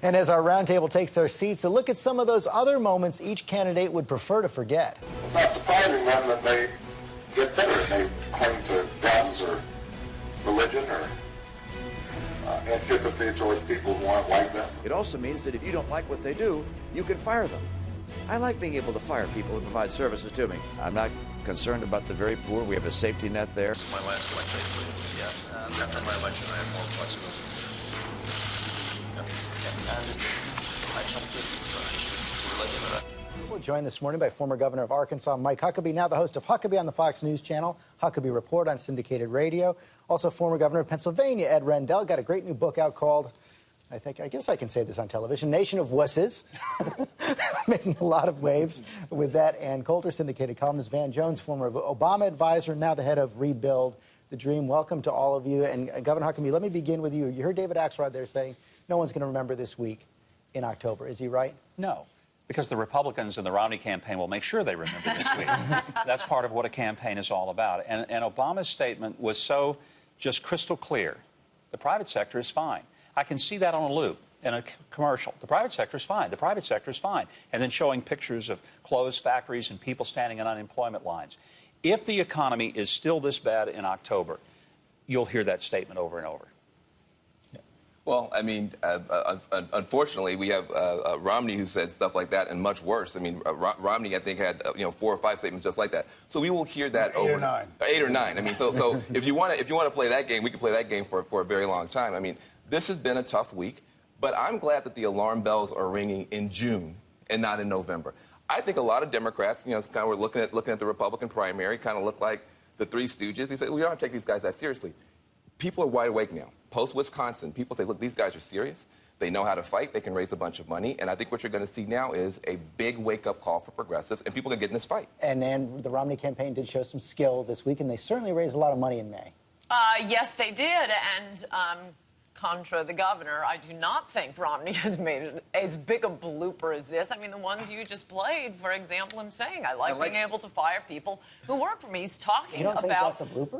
And as our roundtable takes their seats, a look at some of those other moments each candidate would prefer to forget. It's not surprising then that they get bitter and they cling to guns or religion or antipathy towards people who aren't like them. It also means that if you don't like what they do, you can fire them. I like being able to fire people who provide services to me. I'm not concerned about the very poor. We have a safety net there. My wife's election, yeah. This time my election, I have more flexibility. Yeah, I understand. I trust this. We're joined this morning by former governor of Arkansas, Mike Huckabee, now the host of Huckabee on the Fox News Channel, Huckabee Report on syndicated radio. Also former governor of Pennsylvania, Ed Rendell, got a great new book out called, I guess I can say this on television, Nation of Wusses, making a lot of waves with that. And Coulter syndicated columnist Van Jones, former Obama advisor, now the head of Rebuild the Dream. Welcome to all of you. And Governor Huckabee, let me begin with you. You heard David Axelrod there saying no one's going to remember this week in October. Is he right? No, because the Republicans in the Romney campaign will make sure they remember this week. That's part of what a campaign is all about. And Obama's statement was so just crystal clear. The private sector is fine. I can see that on a loop in a commercial. The private sector is fine. The private sector is fine. And then showing pictures of closed factories and people standing in unemployment lines. If the economy is still this bad in October, you'll hear that statement over and over. Well, I mean, unfortunately, we have Romney who said stuff like that and much worse. I mean, Romney, I think, had 4 or 5 statements just like that. So we will hear that over 8 or 9. 8 or 9. I mean, so if you want to play that game, we can play that game for a very long time. I mean, this has been a tough week, but I'm glad that the alarm bells are ringing in June and not in November. I think a lot of Democrats, kind of were looking at the Republican primary, kind of look like the Three Stooges. They say, we don't have to take these guys that seriously. People are wide awake now. Post-Wisconsin, people say, look, these guys are serious. They know how to fight. They can raise a bunch of money. And I think what you're going to see now is a big wake-up call for progressives, and people can get in this fight. And the Romney campaign did show some skill this week, and they certainly raised a lot of money in May. Yes, they did. And contra the governor, I do not think Romney has made it as big a blooper as this. I mean, the ones you just played, for example, I'm saying I like being able to fire people who work for me. He's talking you don't about. Think that's a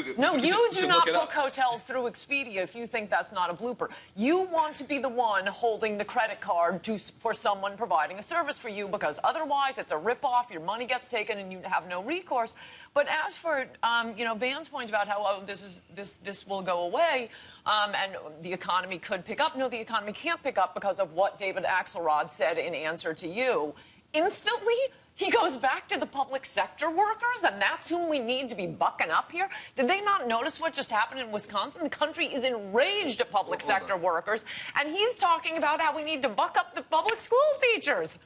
blooper? No, you do not book hotels through Expedia if you think that's not a blooper. You want to be the one holding the credit card for someone providing a service for you, because otherwise it's a ripoff. Your money gets taken and you have no recourse. But as for Van's point about how this will go away and the economy could pick up. No, the economy can't pick up because of what David Axelrod said in answer to you. Instantly, he goes back to the public sector workers, and that's whom we need to be bucking up here. Did they not notice what just happened in Wisconsin? The country is enraged at public sector workers, and he's talking about how we need to buck up the public school teachers.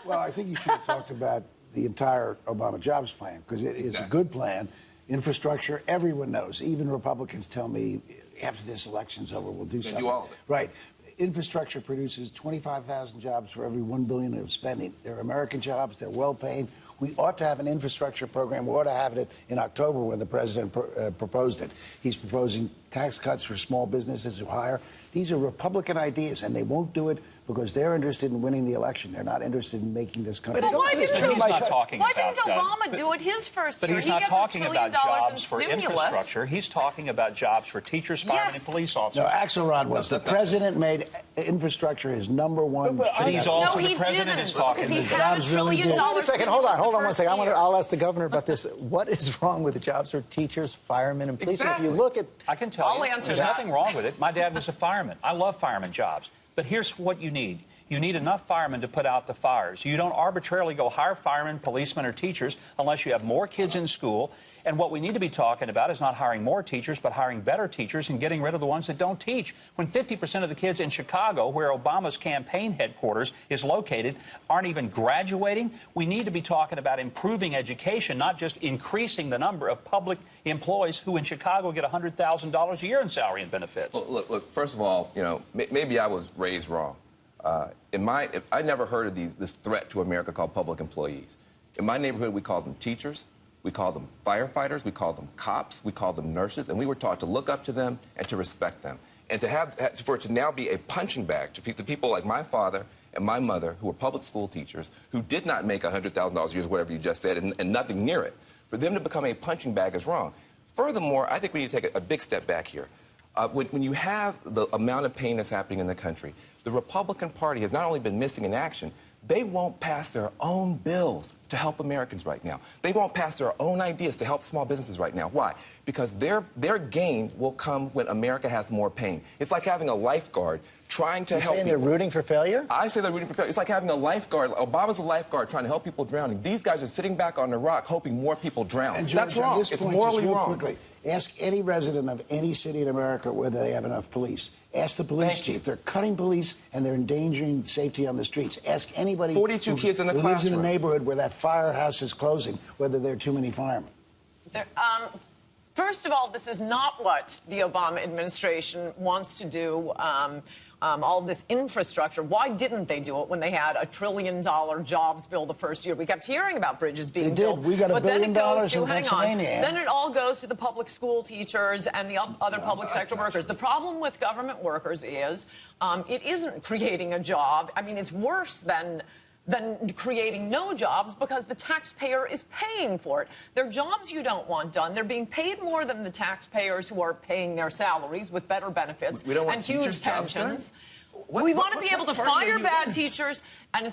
Well, I think you should have talked about the entire Obama jobs plan, because it is a good plan. Infrastructure, everyone knows. Even Republicans tell me after this election's over, we'll do something. Do all of it. Right. Infrastructure produces 25,000 jobs for every $1 billion of spending. They're American jobs. They're well-paid. We ought to have an infrastructure program. We ought to have it in October when the president proposed it. He's proposing tax cuts for small businesses who hire. These are Republican ideas, and they won't do it because they're interested in winning the election. They're not interested in making this country. But why didn't Obama do it his first year? But he's not talking about jobs for infrastructure. He's talking about jobs for teachers, firemen, and police officers. No, Axelrod was. The president made infrastructure his #1. But he's also the president is talking. Because he had $1 trillion. Wait a second, hold on one second. I'll ask the governor about this. What is wrong with the jobs for teachers, firemen, and police? Exactly. If you look at, I can tell you, there's nothing wrong with it. My dad was a fireman. I love fireman jobs. But here's what you need. You need enough firemen to put out the fires. You don't arbitrarily go hire firemen, policemen, or teachers unless you have more kids in school. And what we need to be talking about is not hiring more teachers, but hiring better teachers and getting rid of the ones that don't teach. When 50% of the kids in Chicago, where Obama's campaign headquarters is located, aren't even graduating, we need to be talking about improving education, not just increasing the number of public employees who in Chicago get $100,000 a year in salary and benefits. Well, look, first of all, maybe I was raised wrong. I never heard of this threat to America called public employees. In my neighborhood, we called them teachers, we called them firefighters, we called them cops, we called them nurses, and we were taught to look up to them and to respect them. And for it to now be a punching bag to people like my father and my mother, who were public school teachers, who did not make $100,000 a year, whatever you just said, and nothing near it, for them to become a punching bag is wrong. Furthermore, I think we need to take a big step back here. When you have the amount of pain that's happening in the country, the Republican Party has not only been missing in action, they won't pass their own bills to help Americans right now. They won't pass their own ideas to help small businesses right now. Why? Because their gain will come when America has more pain. It's like having a lifeguard trying to help people. They're rooting for failure? I say they're rooting for failure. It's like having a lifeguard. Obama's a lifeguard trying to help people drowning. These guys are sitting back on the rock hoping more people drown. And George, that's wrong. It's morally wrong. Quickly, ask any resident of any city in America whether they have enough police. Ask the police chief. They're cutting police and they're endangering safety on the streets. Ask anybody 42 kids in the who lives in a classroom. neighborhood where that firehouse is closing whether there are too many firemen. First of all, this is not what the Obama administration wants to do. All this infrastructure. Why didn't they do it when they had $1 trillion jobs bill the first year? We kept hearing about bridges being built. We got $1 billion in Pennsylvania. Then it all goes to the public school teachers and the other public sector workers. The problem with government workers is it isn't creating a job. I mean, it's worse than creating no jobs because the taxpayer is paying for it. They're jobs you don't want done. They're being paid more than the taxpayers who are paying their salaries with better benefits and huge pensions. We want to be able to fire bad teachers, and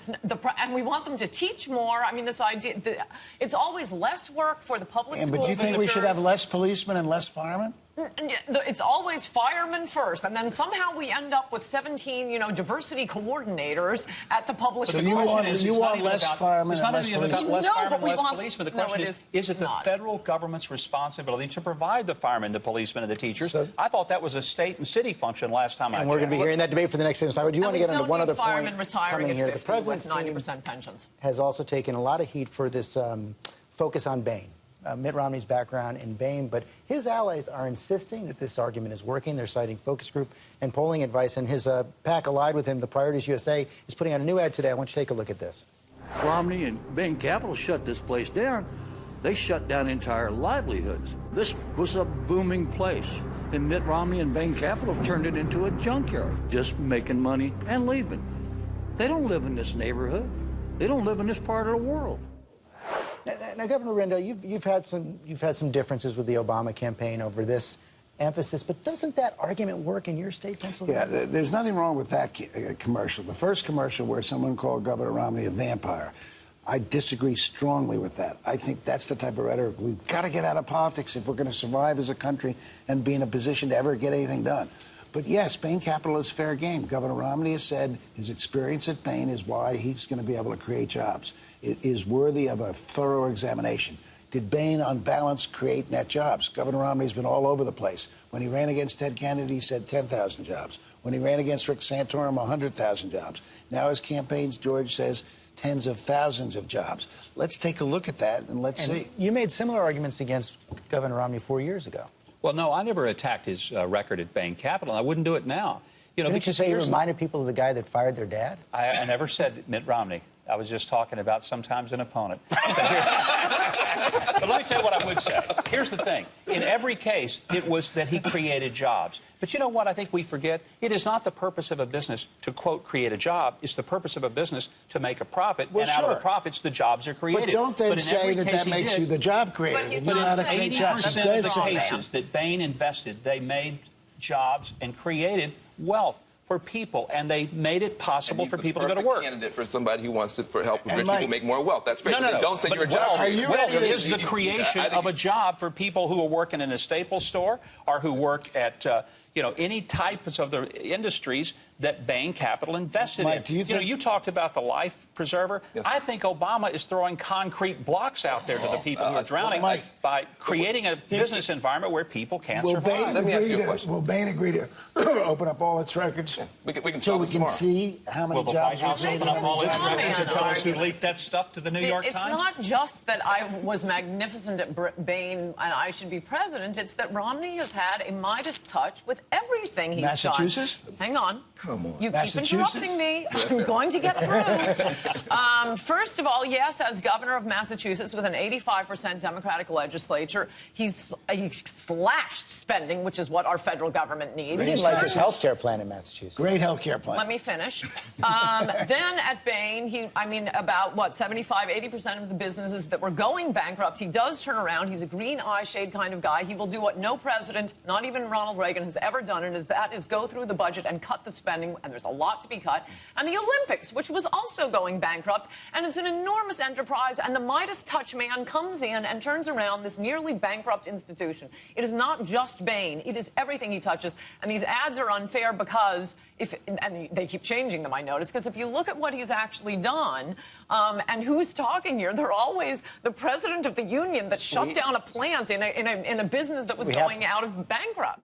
we want them to teach more. I mean, this idea, it's always less work for the public school But do you think we should have less policemen and less firemen? It's always firemen first, and then somehow we end up with 17, diversity coordinators at the public school. You want less firemen and less policemen? Less firemen, less policemen. The question is it the federal government's responsibility to provide the firemen, the policemen, and the teachers? I thought that was a state and city function last time I checked. And we're going to be hearing that debate for the next 6 months. I do want to get into one other point firemen retiring coming here. at 50 the president's with 90% pensions has also taken a lot of heat for this focus on Bain. Mitt Romney's background in Bain, but his allies are insisting that this argument is working. They're citing focus group and polling advice, and his PAC allied with him, the Priorities USA, is putting out a new ad today. I want you to take a look at this. Romney and Bain Capital shut this place down. They shut down entire livelihoods. This was a booming place, and Mitt Romney and Bain Capital turned it into a junkyard, just making money and leaving. They don't live in this neighborhood. They don't live in this part of the world. Now, Governor Rendell, you've had some differences with the Obama campaign over this emphasis, but doesn't that argument work in your state, Pennsylvania? Yeah, there's nothing wrong with that commercial. The first commercial where someone called Governor Romney a vampire, I disagree strongly with that. I think that's the type of rhetoric. We've got to get out of politics if we're going to survive as a country and be in a position to ever get anything done. But yes, Bain Capital is fair game. Governor Romney has said his experience at Bain is why he's going to be able to create jobs. It is worthy of a thorough examination. Did Bain, on balance, create net jobs? Governor Romney's been all over the place. When he ran against Ted Kennedy, he said 10,000 jobs. When he ran against Rick Santorum, 100,000 jobs. Now his campaigns, George says, tens of thousands of jobs. Let's take a look at that and let's see. You made similar arguments against Governor Romney 4 years ago. Well, no, I never attacked his record at Bain Capital. I wouldn't do it now. Didn't you say you reminded people of the guy that fired their dad? I never said Mitt Romney. I was just talking about sometimes an opponent. But let me tell you what I would say. Here's the thing. In every case, it was that he created jobs. But you know what I think we forget? It is not the purpose of a business to, quote, create a job. It's the purpose of a business to make a profit. Well, and out of the profits, the jobs are created. But don't then say that makes you the job creator. But he's You know how to not saying create that. jobs. Percent of the cases that Bain invested, they made jobs and created wealth for people, and they made it possible for people to go to work. Candidate for somebody who wants to help rich Mike, people make more wealth. That's great. No. Don't say But you're a job creator. wealth is the creation of a job for people who are working in a Staples store or who work at any types of the industries that Bain Capital invested Mike, in. do you think... you talked about the life preserver. Yes. I think Obama is throwing concrete blocks out there to the people who are drowning by creating a business environment where people can't survive. Let me ask you a question. Will Bain agree to open up all its records We can so solve we this can tomorrow. see how many Will the jobs White House were open up all its Strawman records and tell us who argument. leaked that stuff to the New York Times? It's not just that I was magnificent at Bain and I should be president. It's that Romney has had a Midas touch with everything he's Massachusetts? done. Hang on. Come on. You keep interrupting me. I'm going to get through. First of all, yes, as governor of Massachusetts with an 85% Democratic legislature, he's slashed spending, which is what our federal government needs. He didn't like his health care plan in Massachusetts. Great health care plan. Let me finish. Then at Bain, about 75-80% of the businesses that were going bankrupt, he does turn around. He's a green eye shade kind of guy. He will do what no president, not even Ronald Reagan, has ever never done it, is go through the budget and cut the spending, and there's a lot to be cut. And the Olympics, which was also going bankrupt, and it's an enormous enterprise, and the Midas touch man comes in and turns around this nearly bankrupt institution. It is not just Bain. It is everything he touches. And these ads are unfair because and they keep changing them, I notice, because if you look at what he's actually done and who's talking here, they're always the president of the union that shut down a plant in a business that was going out of bankrupt.